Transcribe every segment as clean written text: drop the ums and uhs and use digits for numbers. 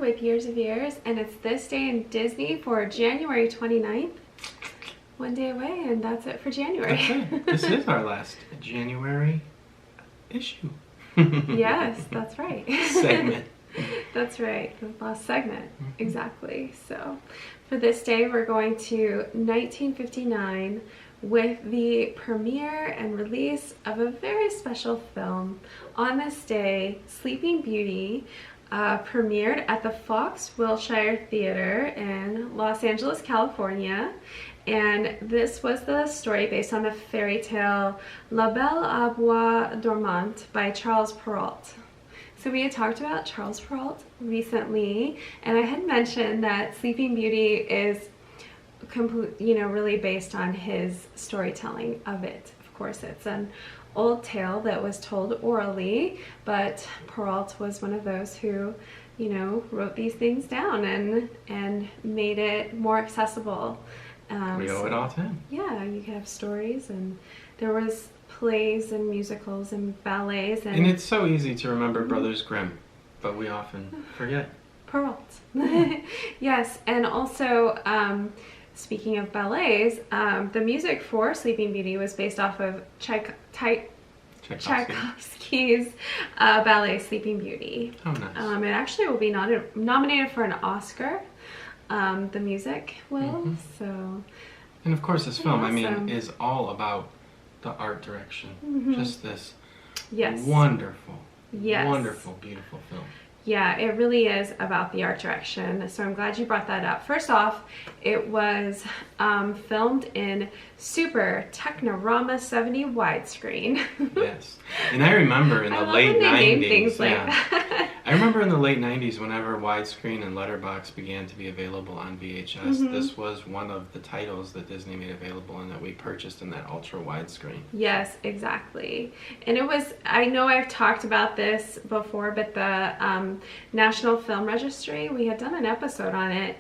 with Years of Years, and it's this day in Disney for January 29th. One day away, and that's it for January. That's it. This is our last January issue. Yes, that's right. Segment. That's right, the last segment, exactly. So for this day, we're going to 1959 with the premiere and release of a very special film. On this day, Sleeping Beauty premiered at the Fox Wilshire Theater in Los Angeles, California. And this was the story based on the fairy tale La Belle au Bois dormant by Charles Perrault. So we had talked about Charles Perrault recently, and I had mentioned that Sleeping Beauty is really based on his storytelling of it. Of course, it's an old tale that was told orally, but Perrault was one of those who, wrote these things down and made it more accessible. We owe it all to him. Yeah, you could have stories, and there was plays and musicals and ballets. And it's so easy to remember Brothers Grimm, but we often forget. Perrault. Yes, and also, speaking of ballets, the music for Sleeping Beauty was based off of Tchaikovsky's ballet Sleeping Beauty. Oh, nice. It actually will be nominated for an Oscar. The music will, so. And of course this film, awesome. is all about the art direction. Just this wonderful, beautiful film. Yeah, it really is about the art direction, so I'm glad you brought that up. First off, it was filmed in super Technirama 70 widescreen. Yes, and I remember in the late 90s, things like that. I remember in the late 90s whenever widescreen and letterbox began to be available on VHS, this was one of the titles that Disney made available and that we purchased in that ultra widescreen. Yes, exactly. And it was, I know I've talked about this before, but the National Film Registry, we had done an episode on it,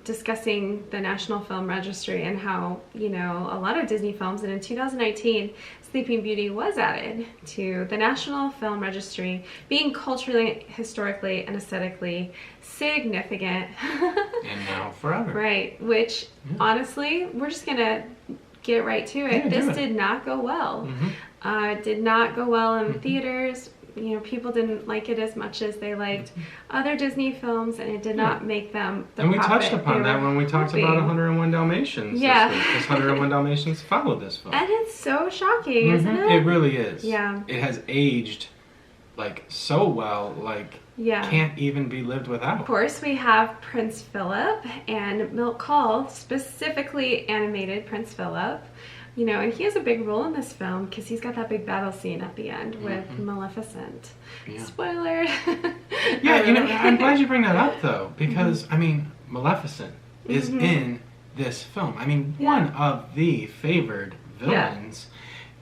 discussing the National Film Registry and how, a lot of Disney films, and in 2019, Sleeping Beauty was added to the National Film Registry, being culturally, historically, and aesthetically significant. And now forever. Right, which, honestly, we're just going to get right to it. This did not go well. It did not go well in theaters. People didn't like it as much as they liked other Disney films, and it did not make them the And we profit touched upon that when we talked about 101 Dalmatians Yeah. this week, because 101 Dalmatians followed this film. And it's so shocking, isn't it? It really is. Yeah. It has aged, so well, can't even be lived without. Of course, we have Prince Phillip and Milk Call, specifically animated Prince Phillip. And he has a big role in this film because he's got that big battle scene at the end with Maleficent. Yeah. Spoiler. Yeah, I'm glad you bring that up, though, because, Maleficent is in this film. One of the favored villains.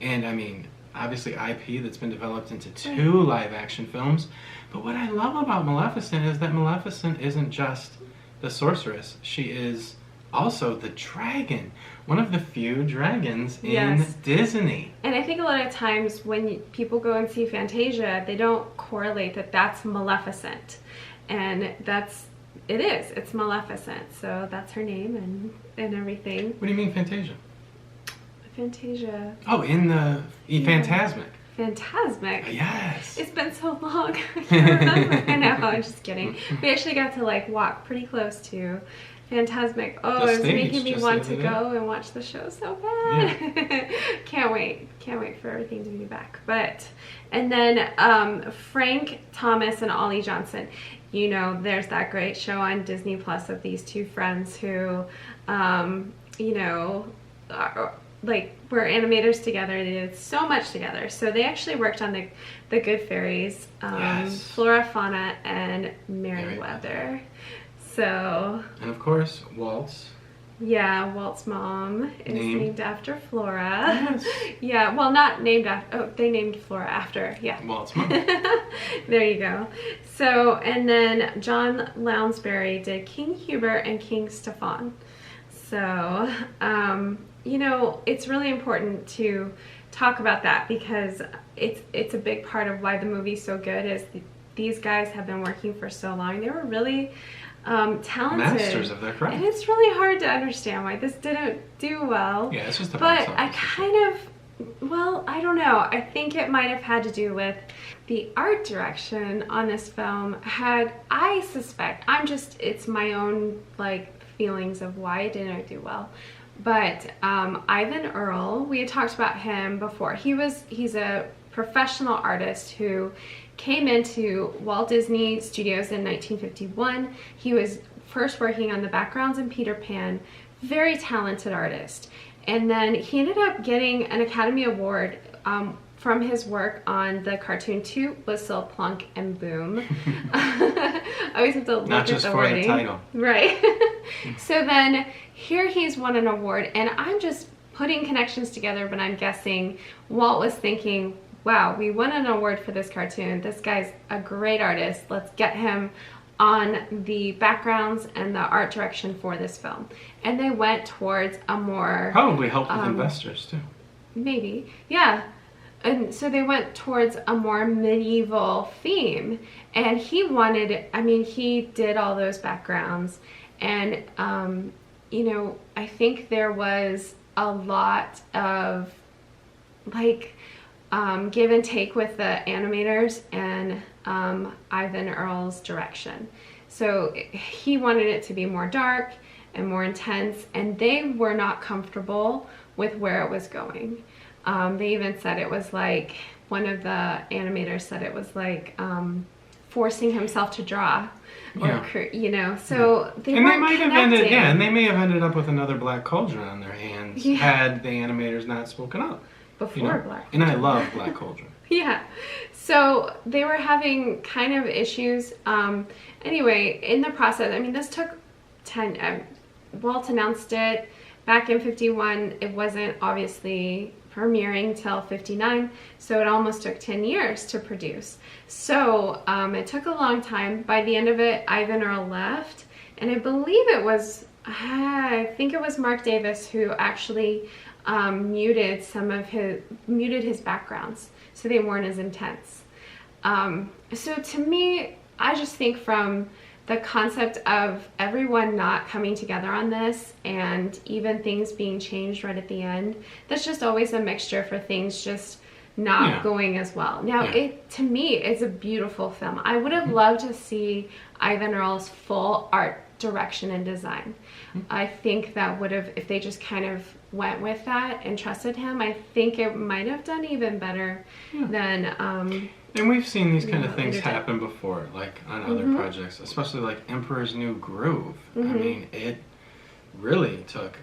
And, obviously IP that's been developed into 2 live-action films. But what I love about Maleficent is that Maleficent isn't just the sorceress. She is also the dragon. One of the few dragons in Disney. And I think a lot of times when people go and see Fantasia, they don't correlate that that's Maleficent. And it's Maleficent. So that's her name and everything. What do you mean Fantasia? Fantasia. Oh, in the Phantasmic. Phantasmic. Yes. It's been so long. I can't remember. I know, I'm just kidding. We actually got to walk pretty close to Phantasmic. Oh, it was making me want to go and watch the show so bad. Yeah. Can't wait for everything to be back. And then Frank Thomas and Ollie Johnson. There's that great show on Disney Plus of these 2 friends who, were animators together. They did so much together. So they actually worked on the Good Fairies, Flora, Fauna, and Merryweather. So. And of course, Waltz. Yeah, Walt's mom is named after Flora. Yes. Yeah, well, not named after. Oh, they named Flora after. Yeah. Walt's mom. There you go. So, and then John Lounsbury did King Hubert and King Stefan. So, it's really important to talk about that because it's a big part of why the movie's so good is these guys have been working for so long. They were really talented. Masters of their craft. And it's really hard to understand why this didn't do well. Yeah, it's just a But I kind of, well, I don't know. I think it might have had to do with the art direction on this film. I suspect, it's my own like feelings of why it didn't do well. But Ivan Earl, we had talked about him before. He's a professional artist who came into Walt Disney Studios in 1951. He was first working on the backgrounds in Peter Pan. Very talented artist. And then he ended up getting an Academy Award from his work on the cartoon Toot, Whistle, Plunk, and Boom. I always have to look Not at just the for wording. the title. Right. So then here he's won an award, and I'm just putting connections together, but I'm guessing Walt was thinking, wow, we won an award for this cartoon. This guy's a great artist. Let's get him on the backgrounds and the art direction for this film. And they went towards a more... Probably helped with investors, too. Maybe, yeah. And so they went towards a more medieval theme. And he wanted, I mean, he did all those backgrounds. And, you know, I think there was a lot of, like, give and take with the animators and Ivan Earl's direction. So he wanted it to be more dark and more intense, and they were not comfortable with where it was going. They even said it was like, one of the animators said it was like forcing himself to draw, or you know. So they might have ended, and they may have ended up with another Black Cauldron on their hands had the animators not spoken up before Black Cauldron. And I love Black Cauldron. Yeah, so they were having kind of issues. Anyway, in the process, I mean, this took 10. Walt announced it back in 51. It wasn't obviously premiering till 59, so it almost took 10 years to produce. So it took a long time. By the end of it, Ivan Earl left, and I believe it was, I think it was Mark Davis who actually muted his backgrounds, so they weren't as intense. So to me, I just think from the concept of everyone not coming together on this, and even things being changed right at the end, that's just always a mixture for things just not going as well. Now, to me, it's a beautiful film. I would have loved to see Ivan Earl's full art direction and design. I think that would have, if they just kind of went with that and trusted him, I think it might have done even better than... and we've seen these kind of things happen before, like on other projects, especially like Emperor's New Groove. I mean, it really took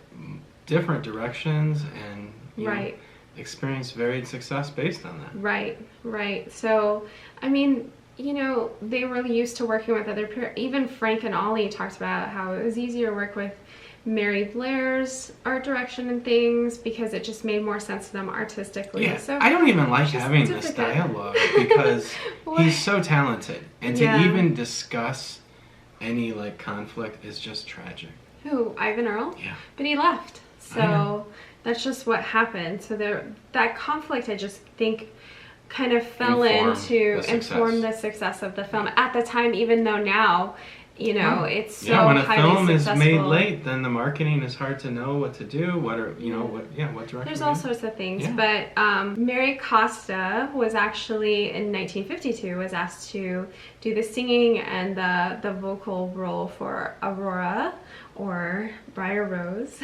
different directions and you know, experienced varied success based on that. Right. So, I mean, you know, they were used to working with other, even Frank and Ollie talked about how it was easier to work with Mary Blair's art direction and things because it just made more sense to them artistically. Yeah, so I don't even like having this dialogue because he's so talented, and to even discuss any like conflict is just tragic. Who, Ivan Earl? Yeah. But he left, so that's just what happened. So that conflict, I just think, kind of fell into inform the success of the film at the time, even though now, you know, it's so when a highly film successful. is made late, then the marketing is hard to know what to do. What are what direction? There's all sorts of things, but Mary Costa was actually in 1952 was asked to do the singing and the vocal role for Aurora, or Briar Rose.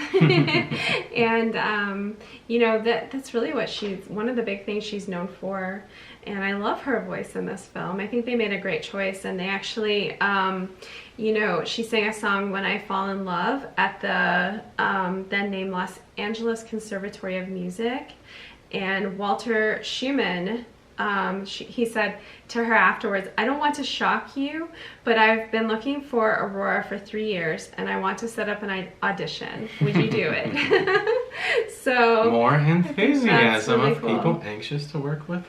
And you know, that's really what one of the big things she's known for, and I love her voice in this film. I think they made a great choice, and they actually you know, she sang a song, When I Fall in Love, at the then named Los Angeles Conservatory of Music, and Walter Schumann, he said to her afterwards, I don't want to shock you, but I've been looking for Aurora for 3 years, and I want to set up an audition. Would you do it? So more enthusiasm really of cool. people anxious to work with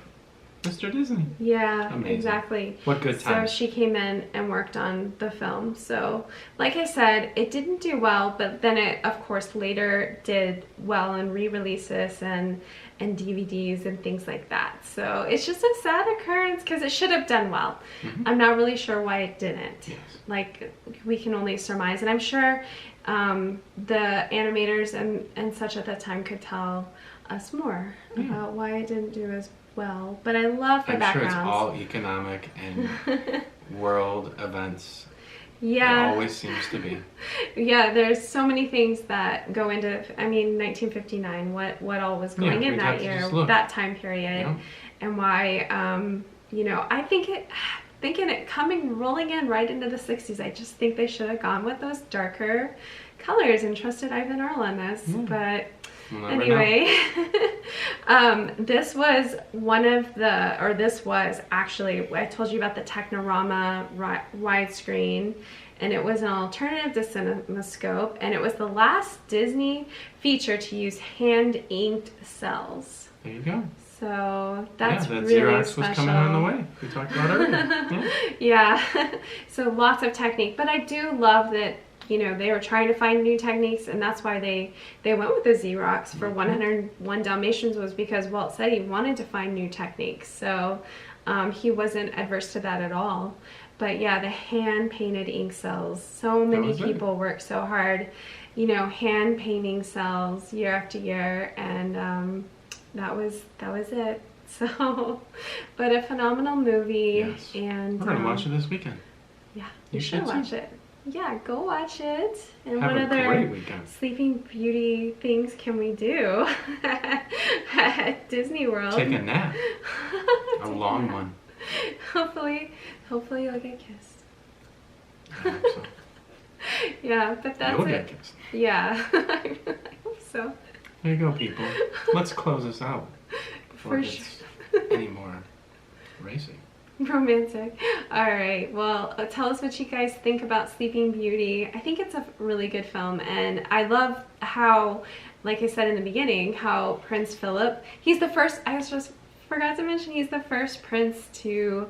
Mr. Disney. Yeah, Amazing. exactly. What good times. So she came in and worked on the film. So, like I said, it didn't do well, but then it, of course, later did well in re-releases and DVDs and things like that. So it's just a sad occurrence because it should have done well. I'm not really sure why it didn't. Yes. Like, we can only surmise, and I'm sure the animators and such at that time could tell us more about why it didn't do as well. But I love the backgrounds. I'm sure it's all economic and world events. Yeah. It always seems to be. Yeah, there's so many things that go into, I mean, 1959, what all was going in that year, that time period, and why, you know, I think thinking it rolling in right into the 60s, I just think they should have gone with those darker colors and trusted Ivan Earl on this, but anyway, this was this was actually, I told you about the Technirama widescreen, and it was an alternative to CinemaScope, and it was the last Disney feature to use hand-inked cels. There you go. So that's that really Xerox special. Was coming on the way. We talked about earlier. Yeah. So lots of technique, but I do love that, you know, they were trying to find new techniques, and that's why they went with the Xerox for 101 Dalmatians, was because Walt said he wanted to find new techniques. So he wasn't adverse to that at all. But yeah, the hand-painted ink cels. So many people worked so hard, you know, hand-painting cels year after year, and that was it. So, but a phenomenal movie. Yes. And we're gonna watch it this weekend. Yeah, you should watch it. Yeah, go watch it. And Have what a other great weekend. Sleeping Beauty things can we do at Disney World? Take a nap. A long one. Hopefully you'll get kissed. I hope so. Yeah, but that's You'll it. get kissed. Yeah, I hope so. There you go, people. Let's close this out before it gets any more racy. Romantic. All right. Well, tell us what you guys think about Sleeping Beauty. I think it's a really good film, and I love how, like I said in the beginning, how Prince Phillip, he's the first, I just forgot to mention, he's the first prince to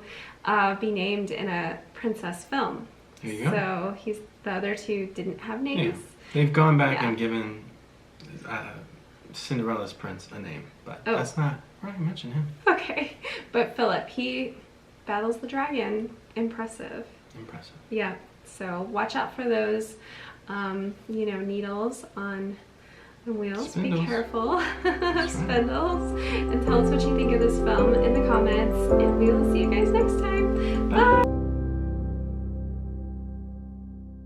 be named in a princess film. There you go. So the other two didn't have names. Yeah. They've gone back and given Cinderella's prince a name, but that's not, we're not going to mention him. Okay. But Philip, he battles the dragon. Impressive. Yeah. So watch out for those, you know, needles on wheels. Spindles. Be careful. Spindles. And tell us what you think of this film in the comments. And we will see you guys next time. Bye.